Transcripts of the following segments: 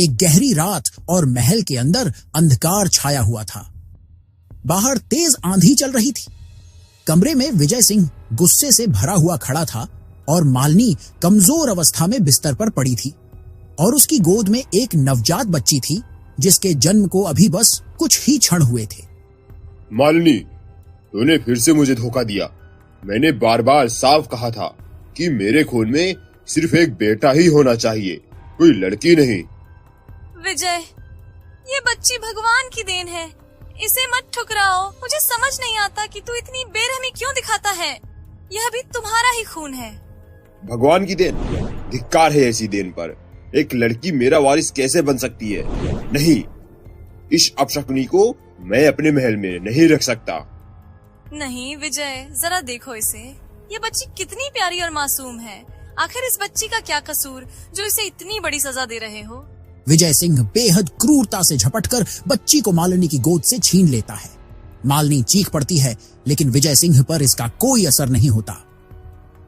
एक गहरी रात और महल के अंदर अंधकार छाया हुआ था। बाहर तेज आंधी चल रही थी। कमरे में विजय सिंह गुस्से से भरा हुआ खड़ा था और मालिनी कमजोर अवस्था में बिस्तर पर पड़ी थी और उसकी गोद में एक नवजात बच्ची थी जिसके जन्म को अभी बस कुछ ही क्षण हुए थे। मालिनी, तूने फिर से मुझे धोखा दिया। मैंने बार बार साफ कहा था कि मेरे खून में सिर्फ एक बेटा ही होना चाहिए, कोई लड़की नहीं। विजय, ये बच्ची भगवान की देन है, इसे मत ठुकराओ। मुझे समझ नहीं आता कि तू इतनी बेरहमी क्यों दिखाता है। यह भी तुम्हारा ही खून है। भगवान की देन? धिक्कार है ऐसी देन पर। एक लड़की मेरा वारिस कैसे बन सकती है? नहीं, इस अपशकुनी को मैं अपने महल में नहीं रख सकता। नहीं विजय, जरा देखो इसे। ये बच्ची कितनी प्यारी और मासूम है। आखिर इस बच्ची का क्या कसूर जो इसे इतनी बड़ी सजा दे रहे हो? विजय सिंह बेहद क्रूरता से झपटकर बच्ची को मालिनी की गोद से छीन लेता है। मालिनी चीख पड़ती है, लेकिन विजय सिंह पर इसका कोई असर नहीं होता।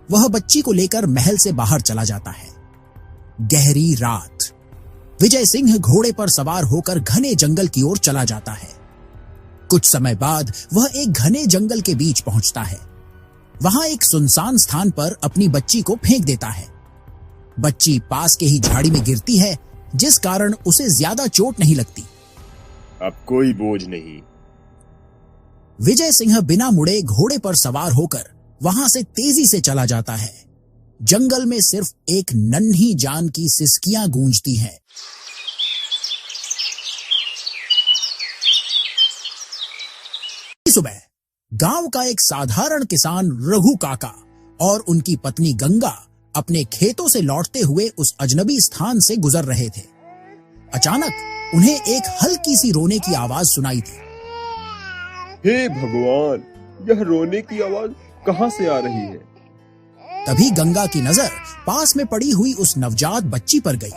वह बच्ची को लेकर महल से बाहर चला जाता है। गहरी रात। विजय सिंह घोड़े पर सवार होकर घने जंगल की ओर चला जाता है। कुछ समय बाद वह एक घने जंगल के बीच पहुंचता है। वहां एक सुनसान स्थान पर अपनी बच्ची को फेंक देता है। बच्ची पास के ही झाड़ी में गिरती है, जिस कारण उसे ज्यादा चोट नहीं लगती। अब कोई बोझ नहीं। विजय सिंह बिना मुड़े घोड़े पर सवार होकर वहां से तेजी से चला जाता है। जंगल में सिर्फ एक नन्ही जान की सिसकियां गूंजती हैं। सुबह गांव का एक साधारण किसान रघु काका और उनकी पत्नी गंगा अपने खेतों से लौटते हुए उस अजनबी स्थान से गुजर रहे थे। अचानक उन्हें एक हल्की सी रोने की आवाज सुनाई थी। हे भगवान, यह रोने की आवाज कहां से आ रही है? तभी गंगा की नजर पास में पड़ी हुई उस नवजात बच्ची पर गई।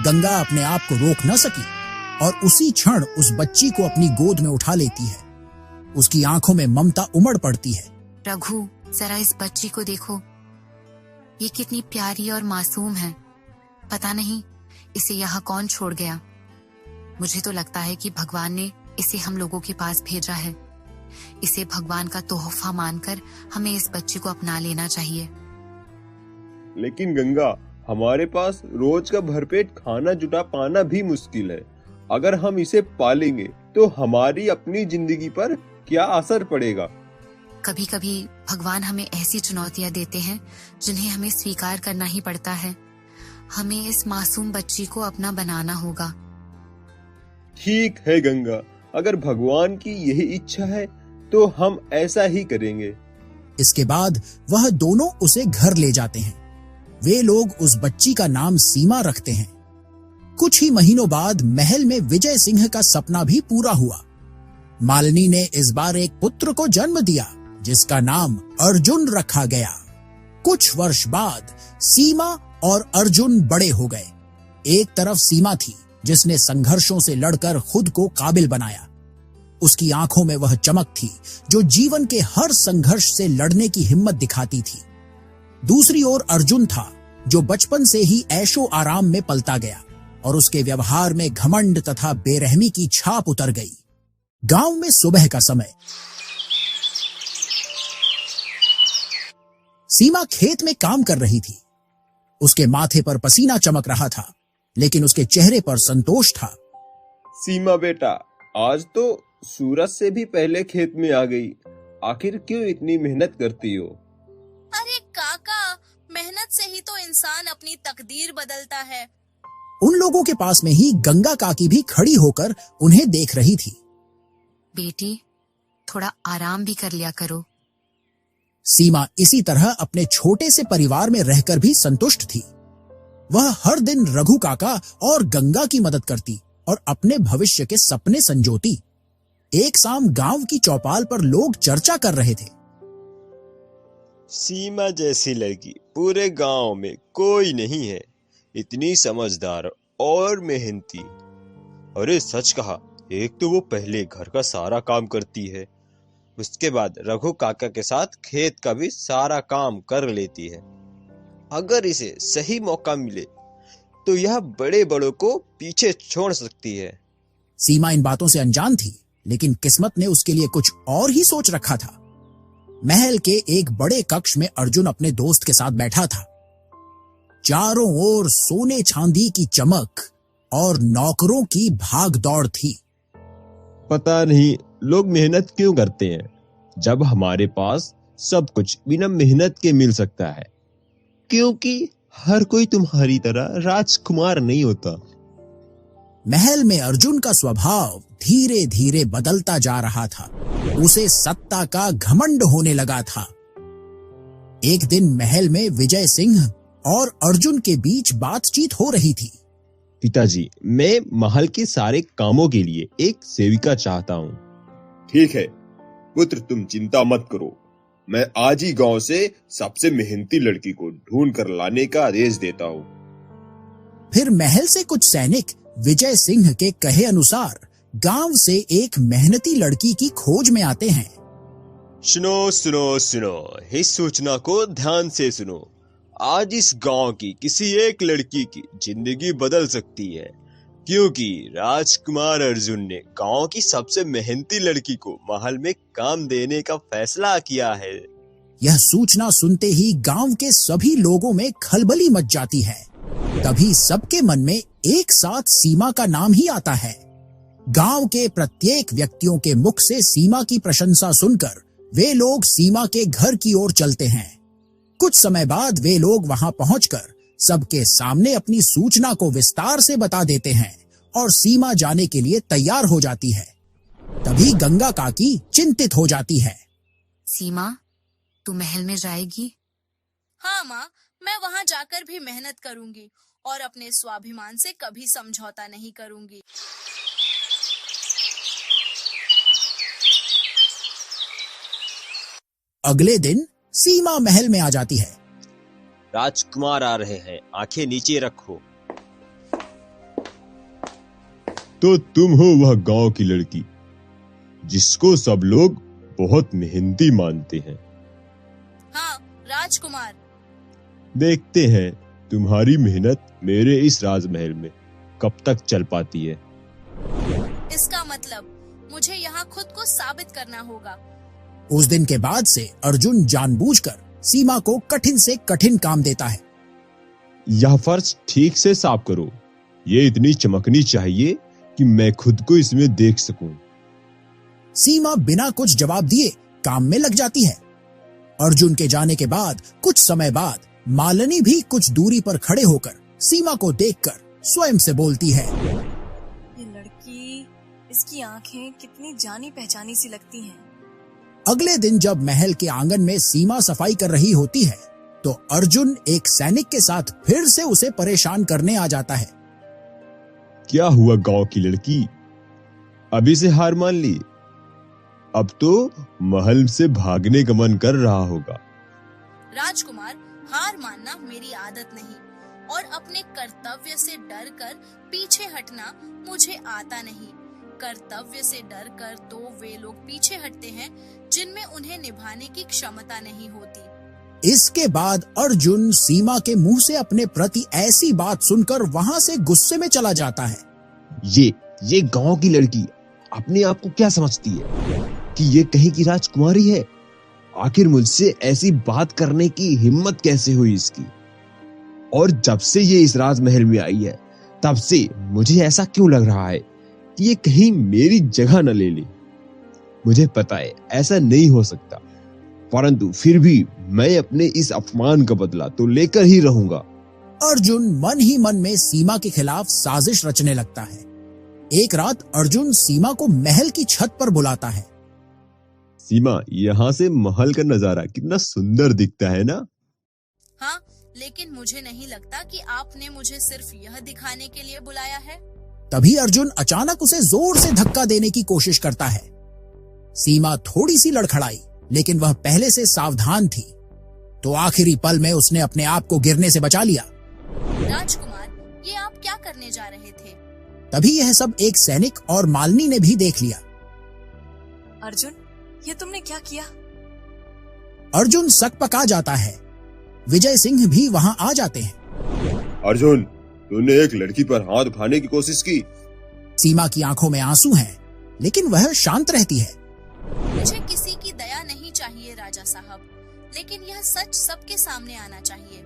गंगा अपने आप को रोक न सकी और उसी क्षण उस बच्ची को अपनी गोद में उठा लेती है। उसकी आंखों में ममता उमड़ पड़ती है। रघु, जरा इस बच्ची को देखो, ये कितनी प्यारी और मासूम है। पता नहीं इसे यहाँ कौन छोड़ गया। मुझे तो लगता है कि भगवान ने इसे हम लोगों के पास भेजा है। इसे भगवान का तोहफा मानकर हमें इस बच्ची को अपना लेना चाहिए। लेकिन गंगा, हमारे पास रोज का भरपेट खाना जुटा पाना भी मुश्किल है। अगर हम इसे पालेंगे तो हमारी अपनी जिंदगी पर क्या असर पड़ेगा? कभी कभी भगवान हमें ऐसी चुनौतियां देते हैं जिन्हें हमें स्वीकार करना ही पड़ता है। हमें इस मासूम बच्ची को अपना बनाना होगा। ठीक है गंगा, अगर भगवान की यही इच्छा है तो हम ऐसा ही करेंगे। इसके बाद वह दोनों उसे घर ले जाते हैं। वे लोग उस बच्ची का नाम सीमा रखते हैं। कुछ ही महीनों बाद महल में विजय सिंह का सपना भी पूरा हुआ। मालिनी ने इस बार एक पुत्र को जन्म दिया जिसका नाम अर्जुन रखा गया। कुछ वर्ष बाद सीमा और अर्जुन बड़े हो गए। एक तरफ सीमा थी जिसने संघर्षों से लड़कर खुद को काबिल बनाया। उसकी आंखों में वह चमक थी जो जीवन के हर संघर्ष से लड़ने की हिम्मत दिखाती थी। दूसरी ओर अर्जुन था जो बचपन से ही ऐशो आराम में पलता गया और उसके व्यवहार में घमंड तथा बेरहमी की छाप उतर गई। गांव में सुबह का समय। सीमा खेत में काम कर रही थी। उसके माथे पर पसीना चमक रहा था, लेकिन उसके चेहरे पर संतोष था। सीमा बेटा, आज तो सूरज से भी पहले खेत में आ गई। आखिर क्यों इतनी मेहनत करती हो? अरे काका, मेहनत से ही तो इंसान अपनी तकदीर बदलता है। उन लोगों के पास में ही गंगा काकी भी खड़ी होकर उन्हें देख रही थी। बेटी, थोड़ा आराम भी कर लिया करो। सीमा इसी तरह अपने छोटे से परिवार में रहकर भी संतुष्ट थी। वह हर दिन रघु काका और गंगा की मदद करती और अपने भविष्य के सपने संजोती। एक शाम गांव की चौपाल पर लोग चर्चा कर रहे थे। सीमा जैसी लड़की पूरे गांव में कोई नहीं है, इतनी समझदार और मेहनती। अरे सच कहा, एक तो वो पहले घर का सारा काम करती है, उसके बाद रघु काका के साथ खेत का भी सारा काम कर लेती है। अगर इसे सही मौका मिले तो यह बड़े बड़ों को पीछे छोड़ सकती है। सीमा इन बातों से अनजान थी, लेकिन किस्मत ने उसके लिए कुछ और ही सोच रखा था। महल के एक बड़े कक्ष में अर्जुन अपने दोस्त के साथ बैठा था। चारों ओर सोने चांदी की चमक और नौकरों की भाग दौड़ थी। पता नहीं लोग मेहनत क्यों करते हैं, जब हमारे पास सब कुछ बिना मेहनत के मिल सकता है। क्योंकि हर कोई तुम्हारी तरह राजकुमार नहीं होता। महल में अर्जुन का स्वभाव धीरे धीरे बदलता जा रहा था। उसे सत्ता का घमंड होने लगा था। एक दिन महल में विजय सिंह और अर्जुन के बीच बातचीत हो रही थी। पिताजी, मैं महल के सारे कामों के लिए एक सेविका चाहता हूँ। ठीक है पुत्र, तुम चिंता मत करो। मैं आज ही गांव से सबसे मेहनती लड़की को ढूंढ कर लाने का आदेश देता हूँ। फिर महल से कुछ सैनिक विजय सिंह के कहे अनुसार गांव से एक मेहनती लड़की की खोज में आते हैं। सुनो सुनो सुनो, इस सूचना को ध्यान से सुनो। आज इस गांव की किसी एक लड़की की जिंदगी बदल सकती है, क्योंकि राजकुमार अर्जुन ने गांव की सबसे मेहनती लड़की को महल में काम देने का फैसला किया है। यह सूचना सुनते ही गांव के सभी लोगों में खलबली मच जाती है। तभी सबके मन में एक साथ सीमा का नाम ही आता है। गांव के प्रत्येक व्यक्तियों के मुख से सीमा की प्रशंसा सुनकर वे लोग सीमा के घर की ओर चलते हैं। कुछ समय बाद वे लोग वहां पहुंचकर सबके सामने अपनी सूचना को विस्तार से बता देते हैं और सीमा जाने के लिए तैयार हो जाती है। तभी गंगा काकी चिंतित हो जाती है। सीमा, तू महल में जाएगी? हाँ माँ, मैं वहाँ जाकर भी मेहनत करूंगी और अपने स्वाभिमान से कभी समझौता नहीं करूंगी। अगले दिन सीमा महल में आ जाती है। राजकुमार आ रहे हैं, आंखें नीचे रखो। तो तुम हो वह गांव की लड़की जिसको सब लोग बहुत मेहनती मानते हैं। हाँ राजकुमार। देखते हैं तुम्हारी मेहनत मेरे इस राजमहल में कब तक चल पाती है। इसका मतलब मुझे यहाँ खुद को साबित करना होगा। उस दिन के बाद से अर्जुन जानबूझकर सीमा को कठिन से कठिन काम देता है। यह फर्श ठीक से साफ करो। ये इतनी चमकनी चाहिए कि मैं खुद को इसमें देख सकूं। सीमा बिना कुछ जवाब दिए काम में लग जाती है। अर्जुन के जाने के बाद कुछ समय बाद मालिनी भी कुछ दूरी पर खड़े होकर सीमा को देखकर स्वयं से बोलती है, ये लड़की, इसकी आंखें कितनी जानी पहचानी सी लगती हैं। अगले दिन जब महल के आंगन में सीमा सफाई कर रही होती है तो अर्जुन एक सैनिक के साथ फिर से उसे परेशान करने आ जाता है। क्या हुआ गांव की लड़की, अभी से हार मान ली? अब तो महल से भागने का मन कर रहा होगा। राजकुमार, हार मानना मेरी आदत नहीं और अपने कर्तव्य से डरकर पीछे हटना मुझे आता नहीं। कर्तव्य से डरकर तो वे लोग पीछे हटते हैं जिनमें उन्हें निभाने की क्षमता नहीं होती। इसके बाद अर्जुन सीमा के मुंह से अपने प्रति ऐसी बात सुनकर वहां से गुस्से में चला जाता है। ये गांव की लड़की अपने आप को क्या समझती है कि ये कहीं की राजकुमारी है? आखिर मुझसे ऐसी बात करने की हिम्मत कैसे हुई इसकी? और जब से ये इस राजमहल में आई है तब से मुझे ऐसा क्यों लग रहा है कि ये कहीं मेरी जगह न ले ले। मुझे पता है ऐसा नहीं हो सकता, परंतु फिर भी मैं अपने इस अपमान का बदला तो लेकर ही रहूंगा। अर्जुन मन ही मन में सीमा के खिलाफ साजिश रचने लगता है। एक रात अर्जुन सीमा को महल की छत पर बुलाता है। सीमा, यहाँ से महल का नजारा कितना सुंदर दिखता है ना? हाँ, लेकिन मुझे नहीं लगता कि आपने मुझे सिर्फ यह दिखाने के लिए बुलाया है। तभी अर्जुन अचानक उसे जोर से धक्का देने की कोशिश करता है। सीमा थोड़ी सी लड़खड़ाई, लेकिन वह पहले से सावधान थी, तो आखिरी पल में उसने अपने आप को गिरने से बचा लिया। राजकुमार, ये आप क्या करने जा रहे थे? तभी यह सब एक सैनिक और मालिनी ने भी देख लिया। अर्जुन, ये तुमने क्या किया? अर्जुन सकपका जाता है। विजय सिंह भी वहां आ जाते हैं। अर्जुन, तूने एक लड़की पर हाथ उठाने की कोशिश की। सीमा की आंखों में आंसू हैं, लेकिन वह शांत रहती है। मुझे किसी की दया नहीं चाहिए राजा साहब, लेकिन यह सच सबके सामने आना चाहिए।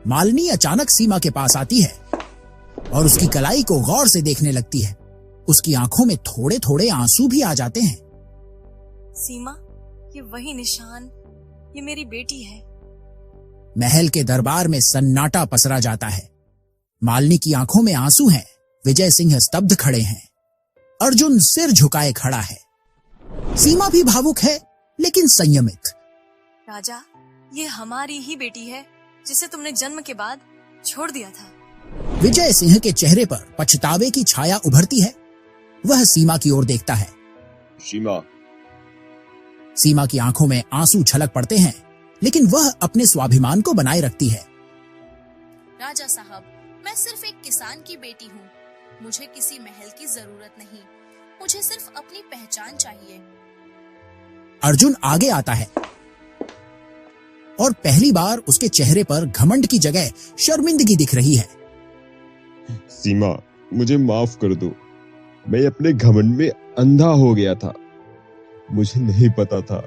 मालिनी अचानक सीमा के पास आती है और उसकी कलाई को गौर से देखने लगती है। उसकी आंखों में थोड़े थोड़े आंसू भी आ जाते हैं। सीमा, ये वही निशान, ये मेरी बेटी है। महल के दरबार में सन्नाटा पसरा जाता है। मालिनी की आंखों में आंसू हैं। विजय सिंह स्तब्ध खड़े हैं। अर्जुन सिर झुकाए खड़ा है। सीमा भी भावुक है, लेकिन संयमित। राजा, ये हमारी ही बेटी है जिसे तुमने जन्म के बाद छोड़ दिया था। विजय सिंह के चेहरे पर पछतावे की छाया उभरती है। वह सीमा की ओर देखता है। सीमा की आंखों में आंसू छलक पड़ते हैं, लेकिन वह अपने स्वाभिमान को बनाए रखती है। राजा साहब, मैं सिर्फ एक किसान की बेटी हूँ। मुझे किसी महल की जरूरत नहीं। मुझे सिर्फ अपनी पहचान चाहिए। अर्जुन आगे आता है और पहली बार उसके चेहरे पर घमंड की जगह शर्मिंदगी दिख रही है। सीमा, मुझे माफ कर दो। मैं अपने घमंड में अंधा हो गया था। मुझे नहीं पता था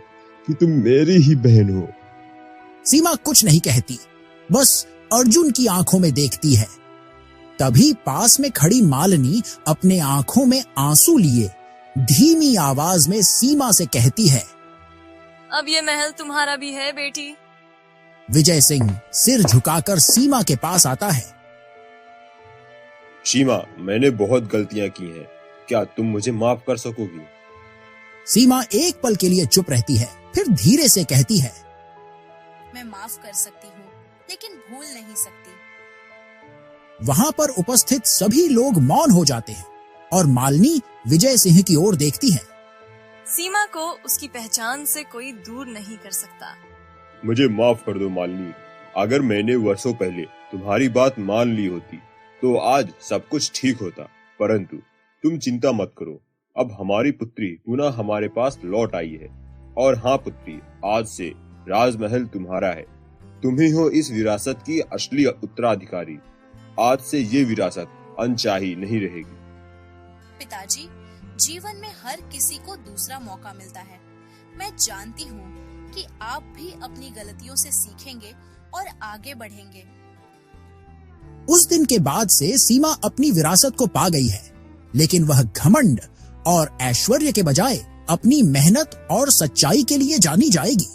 कि तुम मेरी ही बहन हो। सीमा कुछ नहीं कहती, बस अर्जुन की आंखों में देखती है। तभी पास में खड़ी मालिनी अपने आंखों में आंसू लिए धीमी आवाज में सीमा से कहती है, अब ये महल तुम्हारा भी है बेटी। विजय सिंह सिर झुकाकर सीमा के पास आता है। सीमा, मैंने बहुत गलतियां की हैं। क्या तुम मुझे माफ कर सकोगी? सीमा एक पल के लिए चुप रहती है, फिर धीरे से कहती है, मैं माफ कर सकती हूँ, लेकिन भूल नहीं सकती। वहां पर उपस्थित सभी लोग मौन हो जाते हैं और मालिनी विजय सिंह की ओर देखती है। सीमा को उसकी पहचान से कोई दूर नहीं कर सकता। मुझे माफ कर दो मालिनी। अगर मैंने वर्षों पहले तुम्हारी बात मान ली होती तो आज सब कुछ ठीक होता। परंतु तुम चिंता मत करो, अब हमारी पुत्री पुनः हमारे पास लौट आई है। और हाँ पुत्री, आज से राजमहल तुम्हारा है। तुम ही हो इस विरासत की असली उत्तराधिकारी। आज से ये विरासत अनचाही नहीं रहेगी। पिताजी, जीवन में हर किसी को दूसरा मौका मिलता है। मैं जानती हूँ कि आप भी अपनी गलतियों से सीखेंगे और आगे बढ़ेंगे। उस दिन के बाद से सीमा अपनी विरासत को पा गई है, लेकिन वह घमंड और ऐश्वर्य के बजाय अपनी मेहनत और सच्चाई के लिए जानी जाएगी।